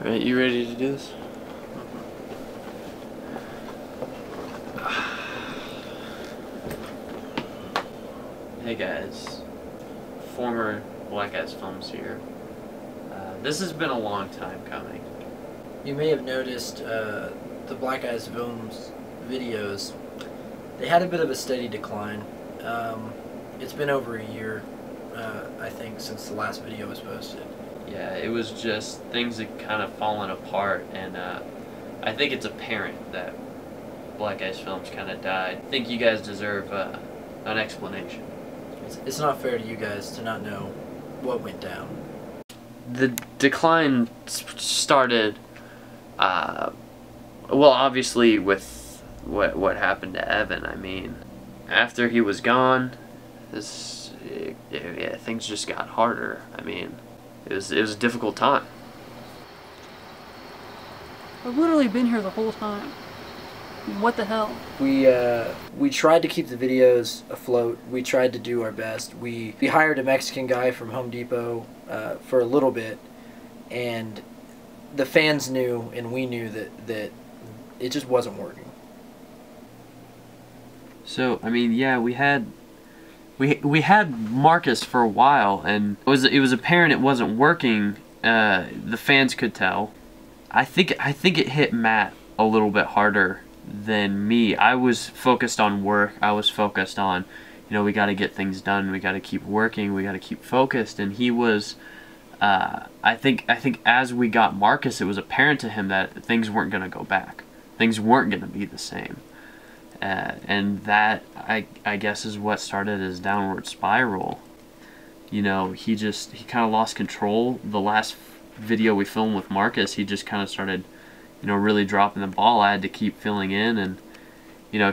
Alright, you ready to do this? Hey guys, former Black Eyes Films here. This has been a long time coming. You may have noticed the Black Eyes Films videos, they had a bit of a steady decline. It's been over a year, I think, since the last video was posted. Yeah, it was just things had kind of fallen apart, and I think it's apparent that Black Eyes Films kind of died. I think you guys deserve an explanation. It's not fair to you guys to not know what went down. The decline started, well, obviously with what happened to Evan. I mean, after he was gone, things just got harder. I mean, it was a difficult time. I've literally been here the whole time. What the hell? We tried to keep the videos afloat. We tried to do our best. We hired a Mexican guy from Home Depot for a little bit, and the fans knew and we knew that it just wasn't working. So I mean, yeah, we had Marcus for a while, and it was apparent it wasn't working. The fans could tell. I think it hit Matt a little bit harder than me. I was focused on work. I was focused on, we got to get things done. We got to keep working. We got to keep focused. And he was, I think as we got Marcus, it was apparent to him that things weren't going to go back. Things weren't going to be the same. And that, I guess, is what started his downward spiral. He kind of lost control. The last video we filmed with Marcus, he just kind of started, really dropping the ball. I had to keep filling in, and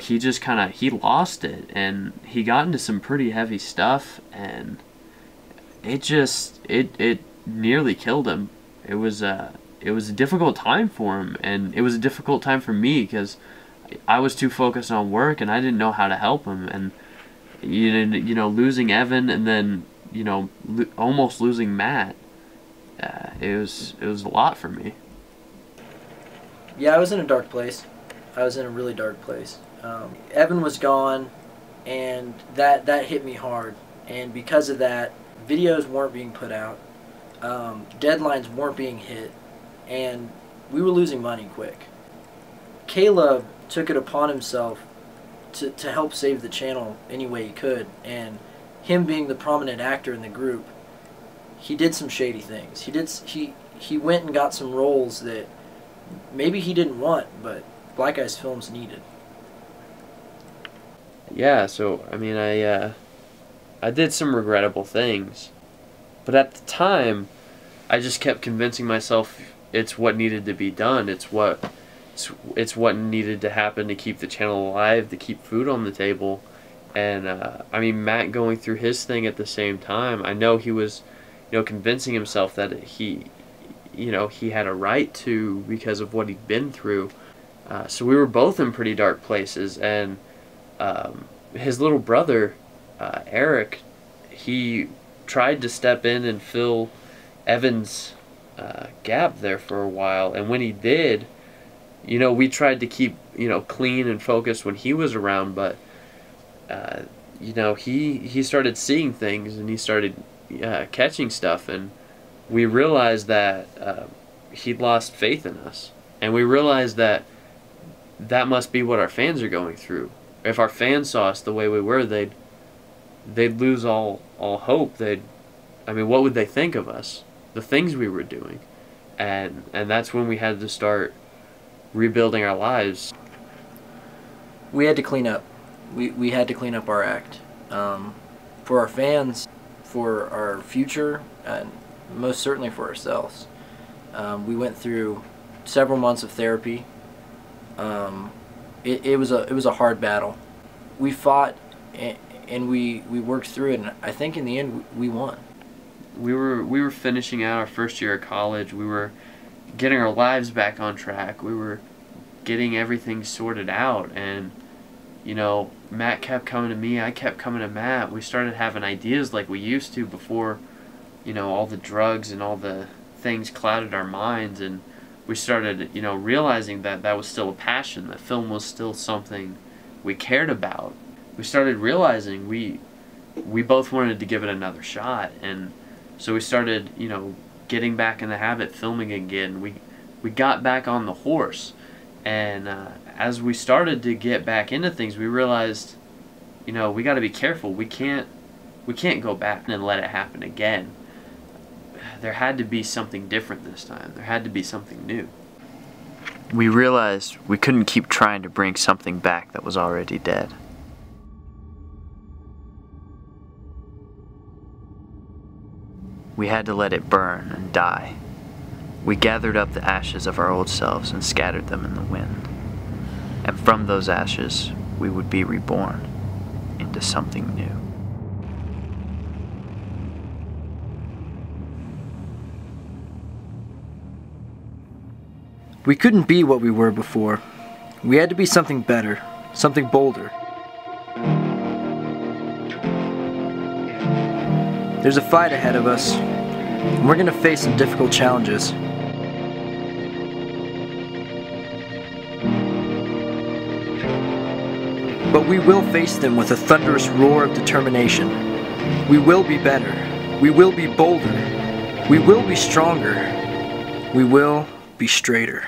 he just he lost it, and he got into some pretty heavy stuff, and it nearly killed him. It was a difficult time for him, and it was a difficult time for me because I was too focused on work, and I didn't know how to help him. And losing Evan, and then almost losing Matt, it was a lot for me. Yeah, I was in a dark place. I was in a really dark place. Evan was gone, and that hit me hard. And because of that, videos weren't being put out, deadlines weren't being hit, and we were losing money quick. Caleb took it upon himself to help save the channel any way he could, and him being the prominent actor in the group, he did some shady things. He went and got some roles that maybe he didn't want, but Black Eyes Films needed. Yeah, so I mean, I did some regrettable things, but at the time, I just kept convincing myself it's what needed to be done. It's what needed to happen to keep the channel alive, to keep food on the table. And I mean, Matt going through his thing at the same time, I know he was, convincing himself that he had a right to, because of what he'd been through. So we were both in pretty dark places, and his little brother, Eric, he tried to step in and fill Evan's gap there for a while, and when he did, we tried to keep, clean and focused when he was around, but, he started seeing things, and he started catching stuff, and we realized that he'd lost faith in us. And we realized that must be what our fans are going through. If our fans saw us the way we were, they'd lose all hope. What would they think of us? The things we were doing. And that's when we had to start rebuilding our lives. We had to clean up. We had to clean up our act. For our fans, for our future, and most certainly for ourselves. We went through several months of therapy. It was a hard battle. We fought, and we worked through it, and I think in the end we won. We were finishing out our first year of college. We were getting our lives back on track. We were getting everything sorted out, and Matt kept coming to me, I kept coming to Matt. We started having ideas like we used to before, all the drugs and all the things clouded our minds, and we started, you know, realizing that that was still a passion, that film was still something we cared about. We started realizing we both wanted to give it another shot, and so we started, you know, getting back in the habit, filming again. We got back on the horse, and as we started to get back into things, we realized, you know, we got to be careful. We can't go back and let it happen again. There had to be something different this time. There had to be something new. We realized we couldn't keep trying to bring something back that was already dead. We had to let it burn and die. We gathered up the ashes of our old selves and scattered them in the wind. And from those ashes, we would be reborn into something new. We couldn't be what we were before. We had to be something better, something bolder. There's a fight ahead of us, and we're going to face some difficult challenges. But we will face them with a thunderous roar of determination. We will be better. We will be bolder. We will be stronger. We will be straighter.